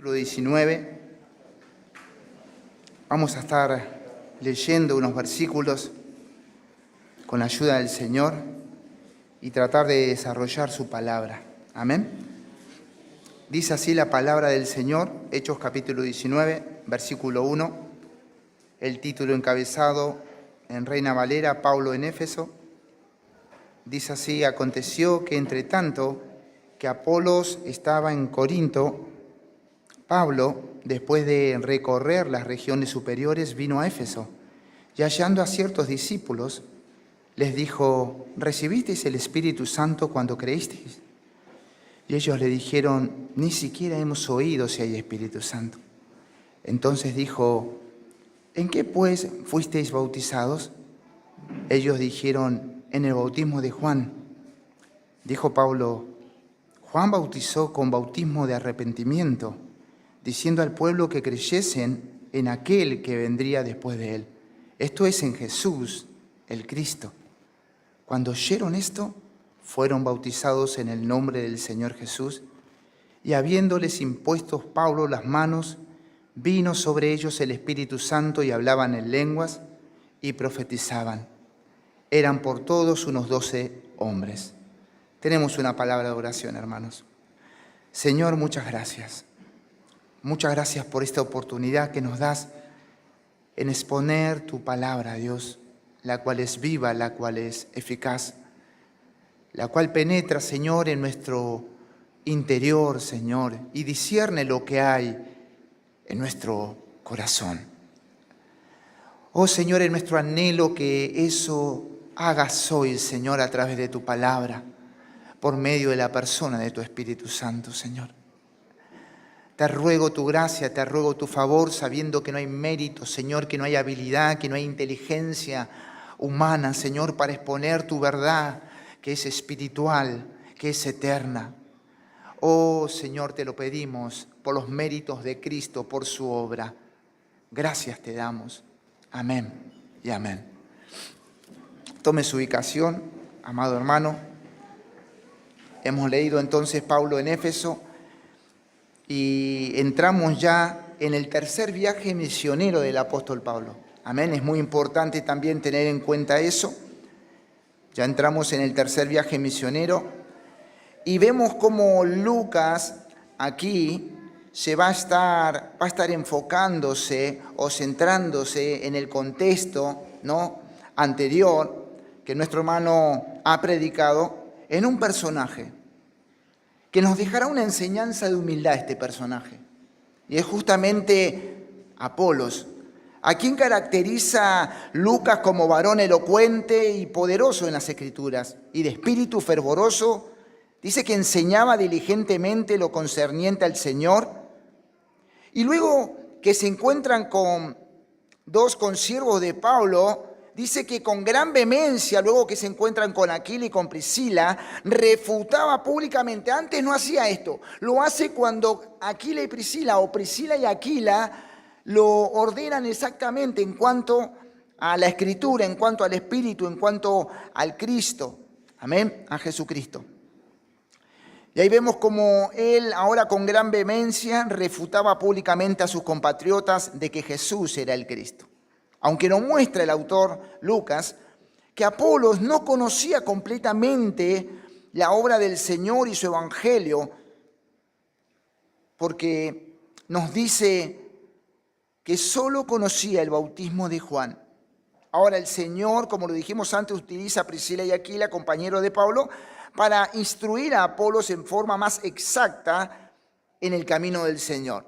Capítulo 19. Vamos a estar leyendo unos versículos con la ayuda del Señor y tratar de desarrollar su palabra. Amén. Dice así la palabra del Señor, Hechos capítulo 19, versículo 1, el título encabezado en Reina Valera, Pablo en Éfeso. Dice así: aconteció que entre tanto que Apolos estaba en Corinto, Pablo, después de recorrer las regiones superiores, vino a Éfeso y hallando a ciertos discípulos, les dijo: ¿recibisteis el Espíritu Santo cuando creísteis? Y ellos le dijeron: ni siquiera hemos oído si hay Espíritu Santo. Entonces dijo: ¿en qué pues fuisteis bautizados? Ellos dijeron: en el bautismo de Juan. Dijo Pablo: Juan bautizó con bautismo de arrepentimiento, diciendo al pueblo que creyesen en aquel que vendría después de él, esto es, en Jesús, el Cristo. Cuando oyeron esto, fueron bautizados en el nombre del Señor Jesús, y habiéndoles impuesto Pablo las manos, vino sobre ellos el Espíritu Santo y hablaban en lenguas y profetizaban. Eran por todos unos 12 hombres. Tenemos una palabra de oración, hermanos. Señor, muchas gracias. Muchas gracias por esta oportunidad que nos das en exponer tu palabra, Dios, la cual es viva, la cual es eficaz, la cual penetra, Señor, en nuestro interior, Señor, y discierne lo que hay en nuestro corazón. Oh, Señor, en nuestro anhelo que eso hagas hoy, Señor, a través de tu palabra, por medio de la persona de tu Espíritu Santo, Señor. Te ruego tu gracia, te ruego tu favor, sabiendo que no hay mérito, Señor, que no hay habilidad, que no hay inteligencia humana, Señor, para exponer tu verdad, que es espiritual, que es eterna. Oh, Señor, te lo pedimos por los méritos de Cristo, por su obra. Gracias te damos. Amén y amén. Tome su ubicación, amado hermano. Hemos leído entonces Pablo en Éfeso y entramos ya en el tercer viaje misionero del apóstol Pablo. Amén, es muy importante también tener en cuenta eso. Ya entramos en el tercer viaje misionero y vemos cómo Lucas aquí se va a estar enfocándose o centrándose en el contexto, ¿no?, anterior que nuestro hermano ha predicado, en un personaje que nos dejará una enseñanza de humildad, este personaje. Y es justamente Apolos, a quien caracteriza Lucas como varón elocuente y poderoso en las Escrituras, y de espíritu fervoroso. Dice que enseñaba diligentemente lo concerniente al Señor. Y luego que se encuentran con dos consiervos de Pablo, dice que con gran vehemencia, luego que se encuentran con Aquila y con Priscila, refutaba públicamente. Antes no hacía esto, lo hace cuando Aquila y Priscila, o Priscila y Aquila, lo ordenan exactamente en cuanto a la Escritura, en cuanto al Espíritu, en cuanto al Cristo. Amén, a Jesucristo. Y ahí vemos como él, ahora con gran vehemencia, refutaba públicamente a sus compatriotas de que Jesús era el Cristo. Aunque nos muestra el autor Lucas que Apolos no conocía completamente la obra del Señor y su evangelio, porque nos dice que solo conocía el bautismo de Juan. Ahora el Señor, como lo dijimos antes, utiliza a Priscila y Aquila, compañeros de Pablo, para instruir a Apolos en forma más exacta en el camino del Señor.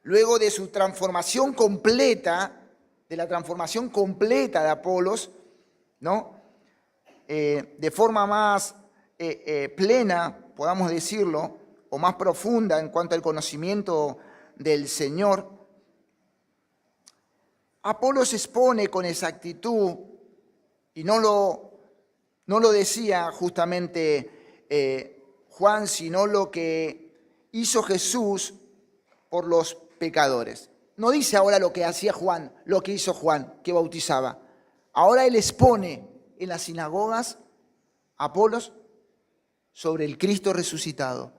Luego de su transformación completa, de la transformación completa de Apolos, ¿no?, de forma más plena, podamos decirlo, o más profunda en cuanto al conocimiento del Señor, Apolos expone con exactitud, y no lo decía justamente Juan, sino lo que hizo Jesús por los pecadores. No dice ahora lo que hacía Juan, lo que hizo Juan, que bautizaba. Ahora él expone en las sinagogas a Apolos sobre el Cristo resucitado.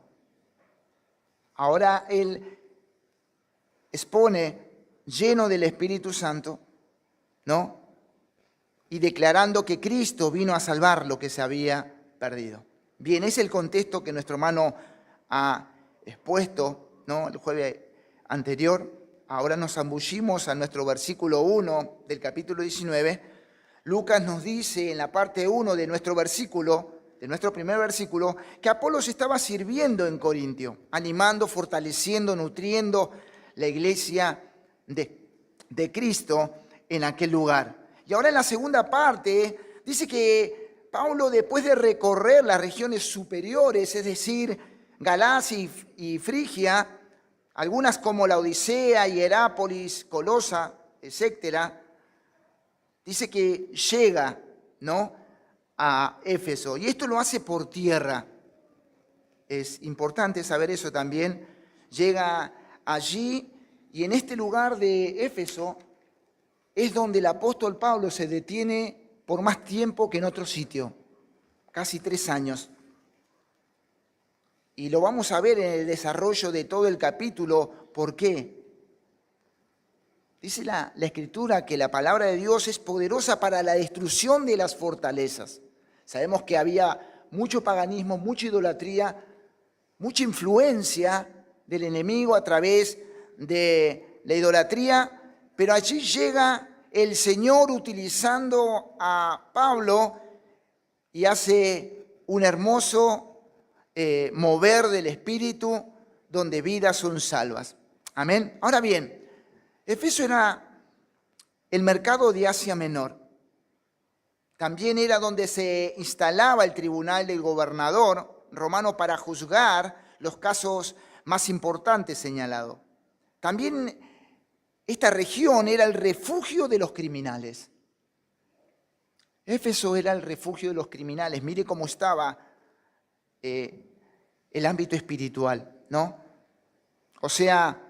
Ahora él expone lleno del Espíritu Santo, ¿no? Y declarando que Cristo vino a salvar lo que se había perdido. Bien, es el contexto que nuestro hermano ha expuesto, ¿no? El jueves anterior. Ahora nos zambullimos a nuestro versículo 1 del capítulo 19. Lucas nos dice en la parte 1 de nuestro versículo, de nuestro primer versículo, que Apolos estaba sirviendo en Corintio, animando, fortaleciendo, nutriendo la iglesia de Cristo en aquel lugar. Y ahora en la segunda parte dice que Pablo, después de recorrer las regiones superiores, es decir, Galacia y Frigia, algunas como la Odisea, Hierápolis, Colosa, etcétera, dice que llega, ¿no?, a Éfeso. Y esto lo hace por tierra. Es importante saber eso también. Llega allí y en este lugar de Éfeso es donde el apóstol Pablo se detiene por más tiempo que en otro sitio, casi 3 años. Y lo vamos a ver en el desarrollo de todo el capítulo. ¿Por qué? Dice la Escritura que la palabra de Dios es poderosa para la destrucción de las fortalezas. Sabemos que había mucho paganismo, mucha idolatría, mucha influencia del enemigo a través de la idolatría, pero allí llega el Señor utilizando a Pablo y hace un hermoso mover del Espíritu donde vidas son salvas. Amén. Ahora bien, Éfeso era el mercado de Asia Menor. También era donde se instalaba el tribunal del gobernador romano para juzgar los casos más importantes señalados. También esta región era el refugio de los criminales. Éfeso era el refugio de los criminales. Mire cómo estaba el ámbito espiritual, ¿no? O sea,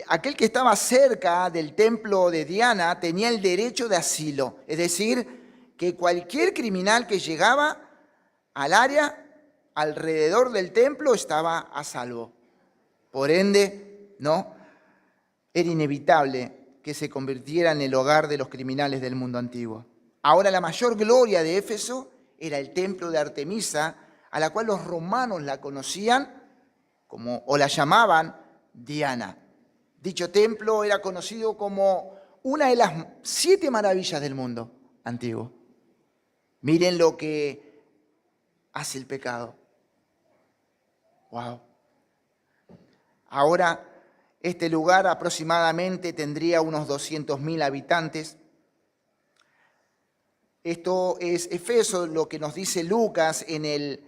aquel que estaba cerca del templo de Diana tenía el derecho de asilo, es decir, que cualquier criminal que llegaba al área alrededor del templo estaba a salvo. Por ende, ¿no?, era inevitable que se convirtiera en el hogar de los criminales del mundo antiguo. Ahora la mayor gloria de Éfeso era el templo de Artemisa, a la cual los romanos la conocían o la llamaban Diana. Dicho templo era conocido como una de las 7 maravillas del mundo antiguo. Miren lo que hace el pecado. Wow. Ahora este lugar aproximadamente tendría unos 200.000 habitantes. Esto es Éfeso, lo que nos dice Lucas en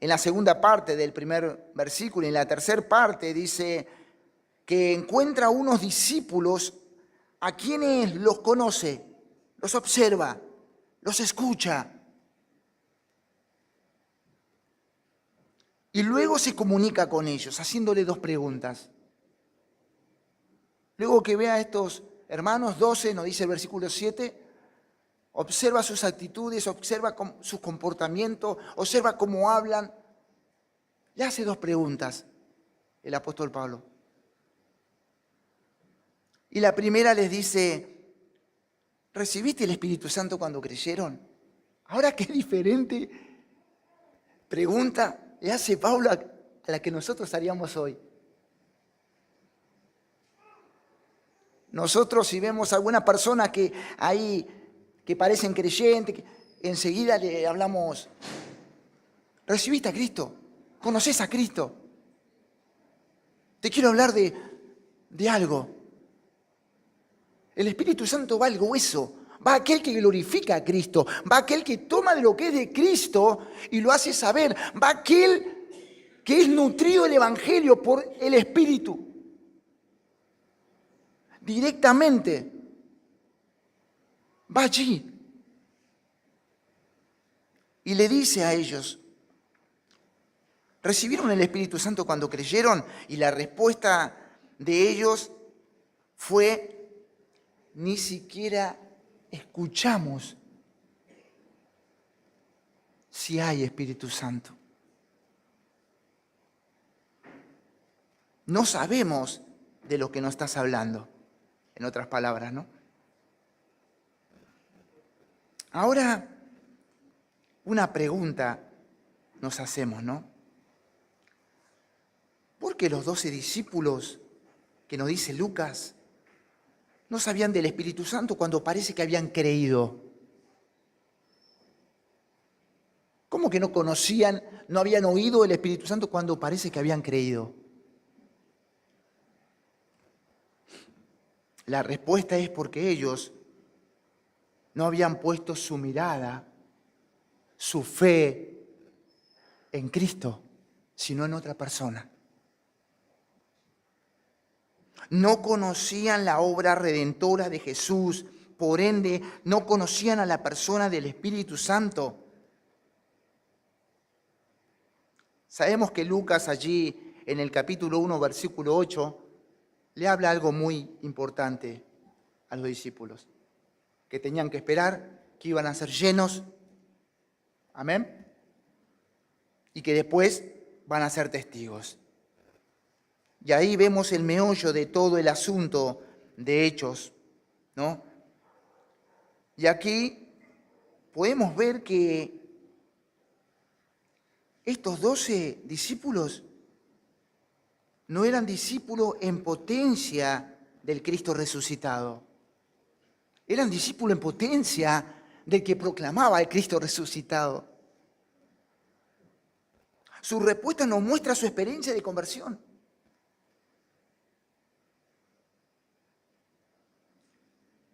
la segunda parte del primer versículo. En la tercera parte dice que encuentra unos discípulos a quienes los conoce, los observa, los escucha. Y luego se comunica con ellos, haciéndole 2 preguntas. Luego que vea a estos hermanos, 12, nos dice el versículo 7, observa sus actitudes, observa su comportamiento, observa cómo hablan. Le hace 2 preguntas el apóstol Pablo. Y la primera les dice, ¿recibiste el Espíritu Santo cuando creyeron? Ahora qué diferente pregunta le hace Pablo a la que nosotros haríamos hoy. Nosotros, si vemos a alguna persona que parecen creyentes, enseguida le hablamos, ¿recibiste a Cristo? ¿Conoces a Cristo? Te quiero hablar de algo. El Espíritu Santo va al hueso, va aquel que glorifica a Cristo, va aquel que toma de lo que es de Cristo y lo hace saber, va aquel que es nutrido del Evangelio por el Espíritu. Directamente va allí y le dice a ellos, ¿recibieron el Espíritu Santo cuando creyeron? Y la respuesta de ellos fue, ni siquiera escuchamos si hay Espíritu Santo. No sabemos de lo que nos estás hablando. En otras palabras, ¿no? Ahora, una pregunta nos hacemos, ¿no? ¿Por qué los 12 discípulos que nos dice Lucas no sabían del Espíritu Santo cuando parece que habían creído? ¿Cómo que no conocían, no habían oído el Espíritu Santo cuando parece que habían creído? La respuesta es porque ellos no habían puesto su mirada, su fe en Cristo, sino en otra persona. No conocían la obra redentora de Jesús, por ende, no conocían a la persona del Espíritu Santo. Sabemos que Lucas allí, en el capítulo 1, versículo 8, le habla algo muy importante a los discípulos, que tenían que esperar, que iban a ser llenos, amén, y que después van a ser testigos. Y ahí vemos el meollo de todo el asunto de Hechos, ¿no? Y aquí podemos ver que estos 12 discípulos no eran discípulos en potencia del Cristo resucitado. Eran discípulos en potencia del que proclamaba el Cristo resucitado. Su respuesta nos muestra su experiencia de conversión.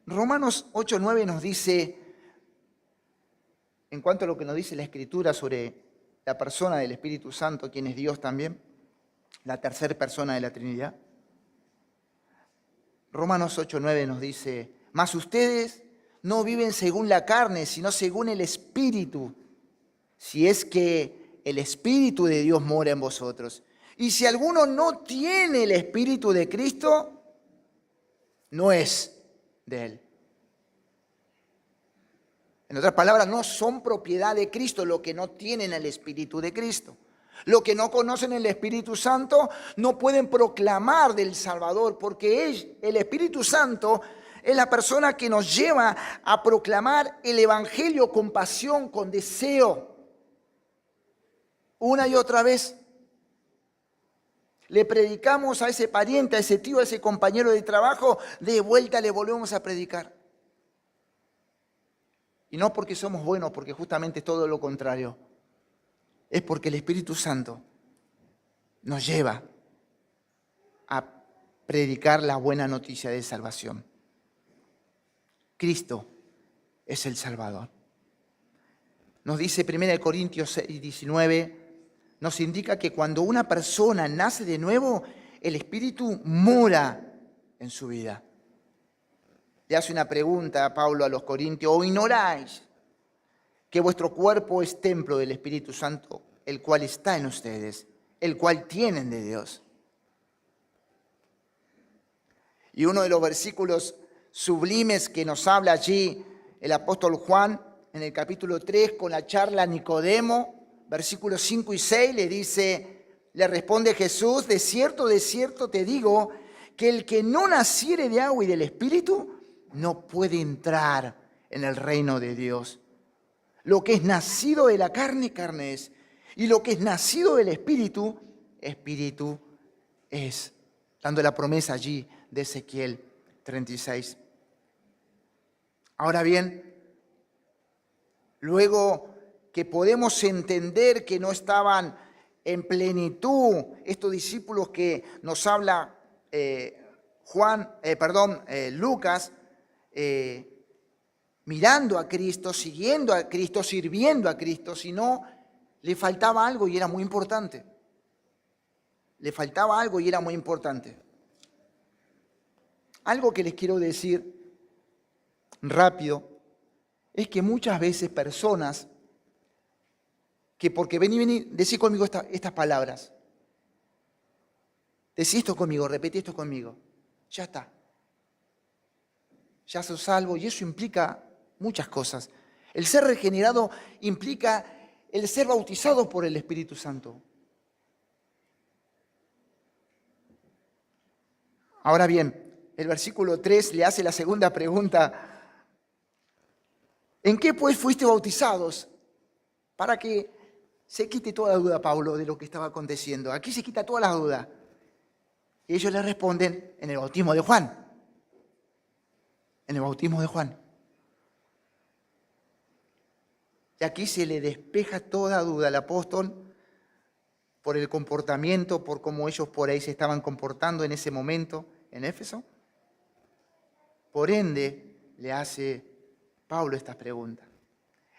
Romanos 8:9 nos dice, en cuanto a lo que nos dice la Escritura sobre la persona del Espíritu Santo, quien es Dios también, la tercera persona de la Trinidad. Romanos 8:9 nos dice, mas ustedes no viven según la carne, sino según el Espíritu, si es que el Espíritu de Dios mora en vosotros. Y si alguno no tiene el Espíritu de Cristo, no es de Él. En otras palabras, no son propiedad de Cristo los que no tienen el Espíritu de Cristo. Los que no conocen el Espíritu Santo no pueden proclamar del Salvador, porque el Espíritu Santo es la persona que nos lleva a proclamar el Evangelio con pasión, con deseo. Una y otra vez le predicamos a ese pariente, a ese tío, a ese compañero de trabajo, de vuelta le volvemos a predicar. Y no porque somos buenos, porque justamente es todo lo contrario. Es porque el Espíritu Santo nos lleva a predicar la buena noticia de salvación. Cristo es el Salvador. Nos dice 1 Corintios 6:19, nos indica que cuando una persona nace de nuevo, el Espíritu mora en su vida. Le hace una pregunta a Pablo a los Corintios, ¿o ignoráis que vuestro cuerpo es templo del Espíritu Santo, el cual está en ustedes, el cual tienen de Dios? Y uno de los versículos sublimes que nos habla allí el apóstol Juan, en el capítulo 3, con la charla a Nicodemo, versículos 5 y 6, le responde Jesús, de cierto te digo, que el que no naciere de agua y del Espíritu, no puede entrar en el reino de Dios. Lo que es nacido de la carne, carne es. Y lo que es nacido del Espíritu, Espíritu es. Dando la promesa allí de Ezequiel 36. Ahora bien, luego que podemos entender que no estaban en plenitud estos discípulos que nos habla Lucas, mirando a Cristo, siguiendo a Cristo, sirviendo a Cristo, sino le faltaba algo y era muy importante. Le faltaba algo y era muy importante. Algo que les quiero decir rápido es que muchas veces personas que porque vení, decí conmigo estas palabras. Decí esto conmigo, repetí esto conmigo. Ya está. Ya sos salvo y eso implica muchas cosas. El ser regenerado implica el ser bautizado por el Espíritu Santo. Ahora bien, el versículo 3 le hace la segunda pregunta. ¿En qué pues fuiste bautizados? Para que se quite toda duda, Pablo, de lo que estaba aconteciendo. Aquí se quita toda la duda. Y ellos le responden en el bautismo de Juan. En el bautismo de Juan. Y aquí se le despeja toda duda al apóstol por el comportamiento, por cómo ellos por ahí se estaban comportando en ese momento en Éfeso. Por ende, le hace Pablo estas preguntas.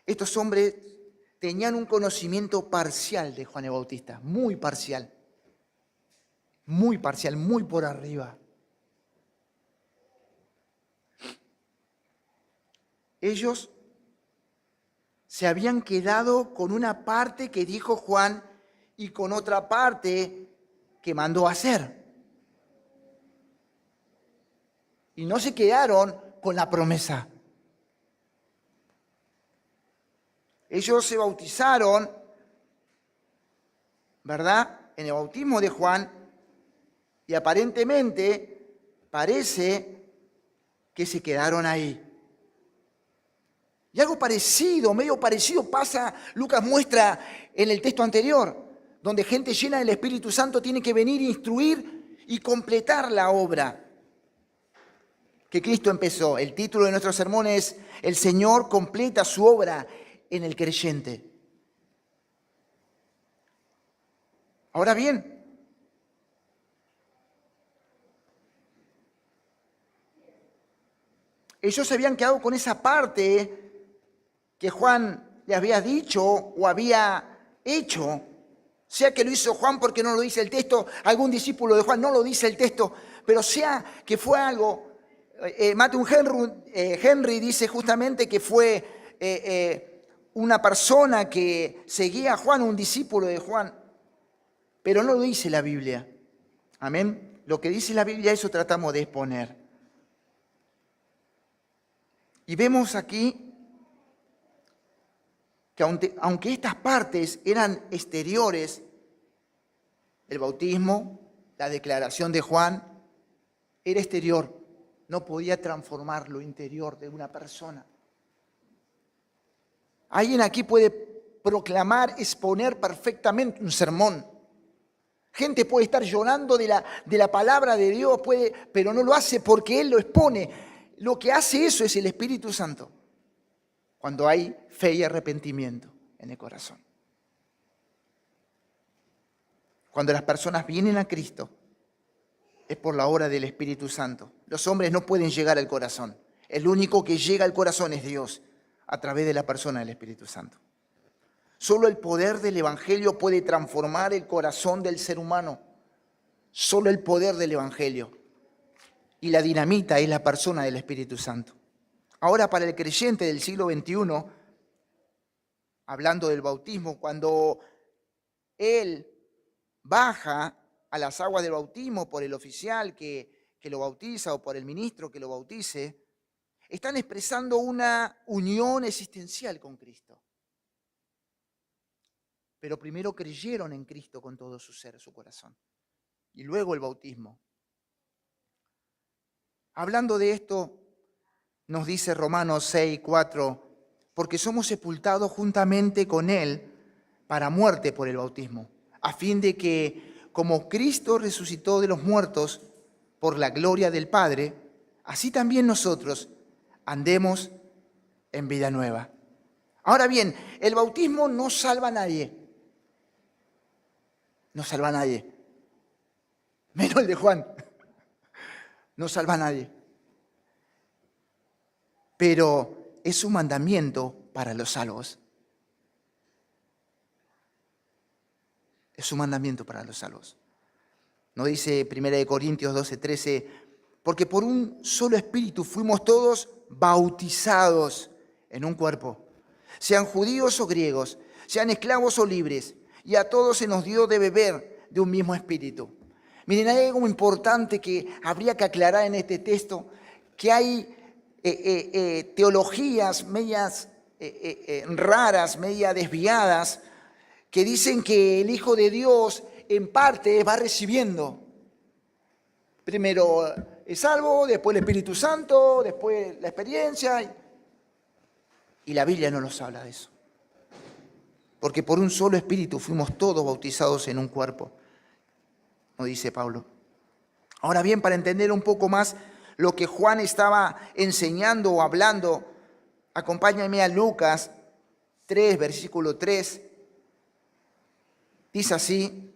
Estos hombres tenían un conocimiento parcial de Juan el Bautista, muy parcial, muy por arriba. Ellos se habían quedado con una parte que dijo Juan y con otra parte que mandó a hacer. Y no se quedaron con la promesa. Ellos se bautizaron, ¿verdad?, en el bautismo de Juan, y aparentemente parece que se quedaron ahí. Y algo parecido, medio parecido pasa, Lucas muestra en el texto anterior, donde gente llena del Espíritu Santo tiene que venir, instruir y completar la obra que Cristo empezó. El título de nuestro sermón es El Señor completa su obra en el creyente. Ahora bien, ellos se habían quedado con esa parte que Juan le había dicho o había hecho, sea que lo hizo Juan porque no lo dice el texto, algún discípulo de Juan no lo dice el texto, pero sea que fue algo, Matthew Henry dice justamente que fue una persona que seguía a Juan, un discípulo de Juan, pero no lo dice la Biblia. Amén. Lo que dice la Biblia, eso tratamos de exponer. Y vemos aquí que aunque estas partes eran exteriores, el bautismo, la declaración de Juan, era exterior, no podía transformar lo interior de una persona. Alguien aquí puede proclamar, exponer perfectamente un sermón. Gente puede estar llorando de la palabra de Dios, pero no lo hace porque Él lo expone. Lo que hace eso es el Espíritu Santo, cuando hay fe y arrepentimiento en el corazón. Cuando las personas vienen a Cristo, es por la obra del Espíritu Santo. Los hombres no pueden llegar al corazón. El único que llega al corazón es Dios, a través de la persona del Espíritu Santo. Solo el poder del Evangelio puede transformar el corazón del ser humano. Solo el poder del Evangelio. Y la dinamita es la persona del Espíritu Santo. Ahora, para el creyente del siglo XXI, hablando del bautismo, cuando él baja a las aguas del bautismo por el oficial que lo bautiza o por el ministro que lo bautice, están expresando una unión existencial con Cristo. Pero primero creyeron en Cristo con todo su ser, su corazón. Y luego el bautismo. Hablando de esto, nos dice Romanos 6:4, porque somos sepultados juntamente con Él para muerte por el bautismo, a fin de que, como Cristo resucitó de los muertos por la gloria del Padre, así también nosotros andemos en vida nueva. Ahora bien, el bautismo no salva a nadie. No salva a nadie. Menos el de Juan. No salva a nadie. Pero es un mandamiento para los salvos. Es un mandamiento para los salvos. ¿No dice 1 Corintios 12:13? Porque por un solo espíritu fuimos todos bautizados en un cuerpo, sean judíos o griegos, sean esclavos o libres, y a todos se nos dio de beber de un mismo espíritu. Miren, hay algo importante que habría que aclarar en este texto, que hay teologías medias raras, medias desviadas, que dicen que el Hijo de Dios en parte va recibiendo. Primero es salvo, después el Espíritu Santo, después la experiencia. Y la Biblia no nos habla de eso. Porque por un solo Espíritu fuimos todos bautizados en un cuerpo, nos dice Pablo. Ahora bien, para entender un poco más lo que Juan estaba enseñando o hablando, acompáñame a Lucas 3, versículo 3. Dice así: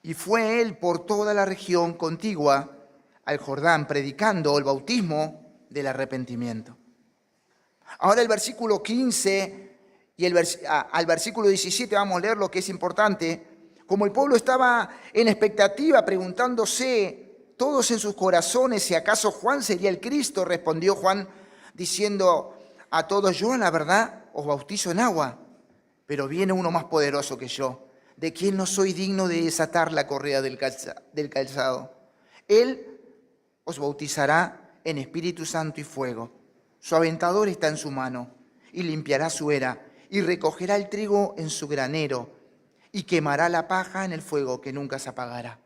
y fue él por toda la región contigua al Jordán, predicando el bautismo del arrepentimiento. Ahora el versículo 15 y al versículo 17 vamos a leer lo que es importante. Como el pueblo estaba en expectativa, preguntándose todos en sus corazones si acaso Juan sería el Cristo, respondió Juan diciendo a todos: yo la verdad os bautizo en agua, pero viene uno más poderoso que yo, de quien no soy digno de desatar la correa del calzado. Él os bautizará en Espíritu Santo y fuego. Su aventador está en su mano, y limpiará su era, y recogerá el trigo en su granero, y quemará la paja en el fuego que nunca se apagará.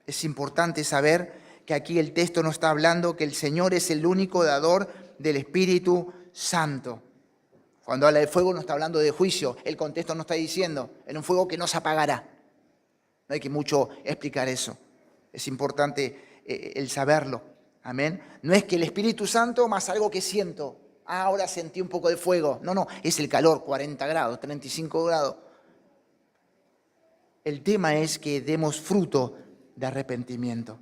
Es importante saber que aquí el texto no está hablando que el Señor es el único dador del Espíritu Santo. Cuando habla de fuego no está hablando de juicio. El contexto no está diciendo en un fuego que no se apagará. No hay que mucho explicar eso. Es importante el saberlo. Amén. No es que el Espíritu Santo más algo que siento. Ahora sentí un poco de fuego. No, es el calor, 40 grados, 35 grados. El tema es que demos fruto de arrepentimiento.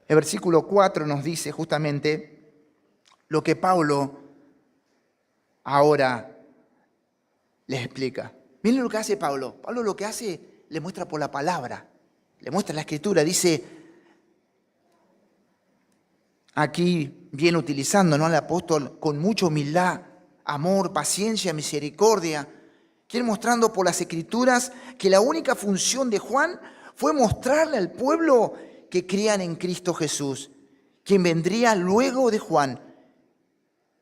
El versículo 4 nos dice justamente lo que Pablo ahora les explica. Miren lo que hace Pablo. Pablo lo que hace, le muestra por la palabra, le muestra la Escritura. Dice, aquí viene utilizando, ¿no?, al apóstol con mucha humildad, amor, paciencia, misericordia. Quiere mostrando por las Escrituras que la única función de Juan fue mostrarle al pueblo que crean en Cristo Jesús, quien vendría luego de Juan,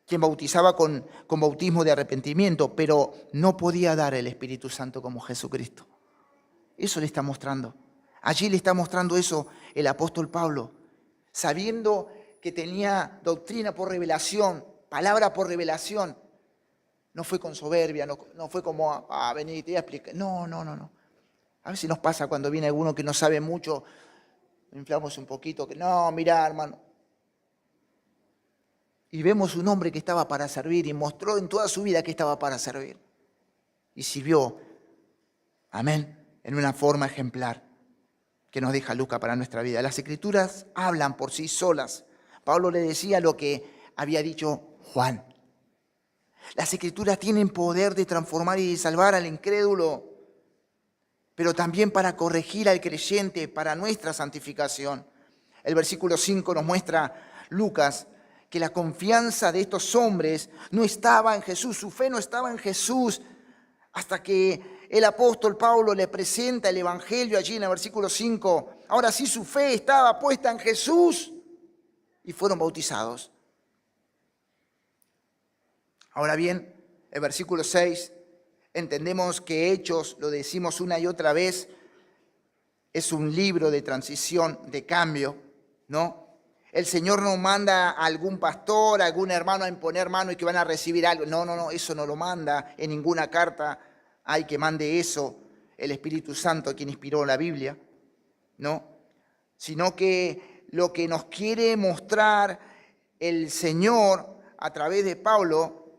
quien bautizaba con bautismo de arrepentimiento, pero no podía dar el Espíritu Santo como Jesucristo. Eso le está mostrando. Allí le está mostrando eso el apóstol Pablo, sabiendo que tenía doctrina por revelación, palabra por revelación. No fue con soberbia, no fue como a venir y te voy a explicar. No. A veces nos pasa cuando viene alguno que no sabe mucho, inflamos un poquito, que no, mirá, hermano. Y vemos un hombre que estaba para servir y mostró en toda su vida que estaba para servir. Y sirvió, amén, en una forma ejemplar que nos deja Lucas para nuestra vida. Las Escrituras hablan por sí solas. Pablo le decía lo que había dicho Juan. Las Escrituras tienen poder de transformar y de salvar al incrédulo, pero también para corregir al creyente, para nuestra santificación. El versículo 5 nos muestra Lucas que la confianza de estos hombres no estaba en Jesús, su fe no estaba en Jesús, hasta que el apóstol Pablo le presenta el Evangelio allí en el versículo 5. Ahora sí su fe estaba puesta en Jesús y fueron bautizados. Ahora bien, el versículo 6, entendemos que Hechos, lo decimos una y otra vez, es un libro de transición, de cambio, ¿no? El Señor no manda a algún pastor, a algún hermano a imponer mano y que van a recibir algo. No, eso no lo manda en ninguna carta. Hay que mande eso el Espíritu Santo, quien inspiró la Biblia, ¿no? Sino que lo que nos quiere mostrar el Señor a través de Pablo,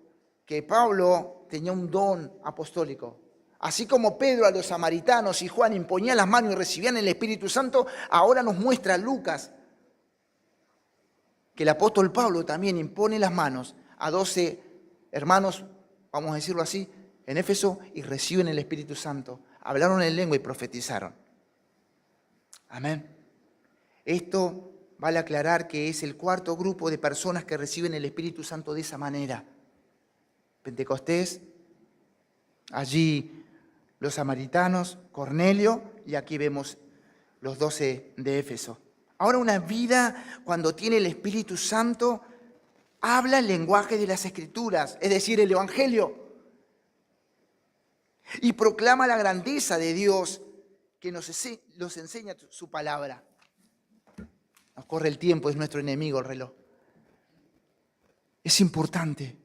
que Pablo tenía un don apostólico. Así como Pedro a los samaritanos y Juan imponían las manos y recibían el Espíritu Santo, ahora nos muestra Lucas que el apóstol Pablo también impone las manos a 12 hermanos, vamos a decirlo así, en Éfeso, y reciben el Espíritu Santo. Hablaron en lengua y profetizaron. Amén. Esto vale aclarar que es el cuarto grupo de personas que reciben el Espíritu Santo de esa manera. Pentecostés, allí los samaritanos, Cornelio, y aquí vemos los 12 de Éfeso. Ahora una vida cuando tiene el Espíritu Santo habla el lenguaje de las Escrituras, es decir, el Evangelio. y proclama la grandeza de Dios que nos enseña su palabra. Nos corre el tiempo, es nuestro enemigo el reloj. Es importante.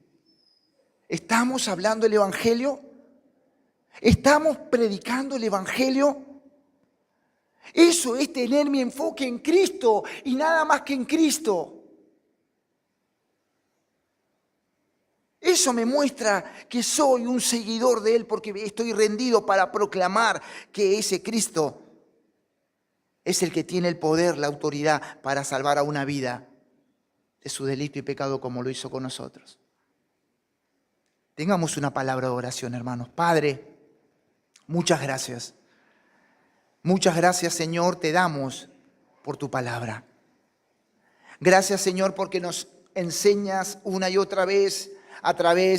¿Estamos hablando el Evangelio? ¿Estamos predicando el Evangelio? Eso es tener mi enfoque en Cristo y nada más que en Cristo. Eso me muestra que soy un seguidor de Él porque estoy rendido para proclamar que ese Cristo es el que tiene el poder, la autoridad para salvar a una vida de su delito y pecado como lo hizo con nosotros. Tengamos una palabra de oración, hermanos. Padre, muchas gracias. Muchas gracias, Señor, te damos por tu palabra. Gracias, Señor, porque nos enseñas una y otra vez a través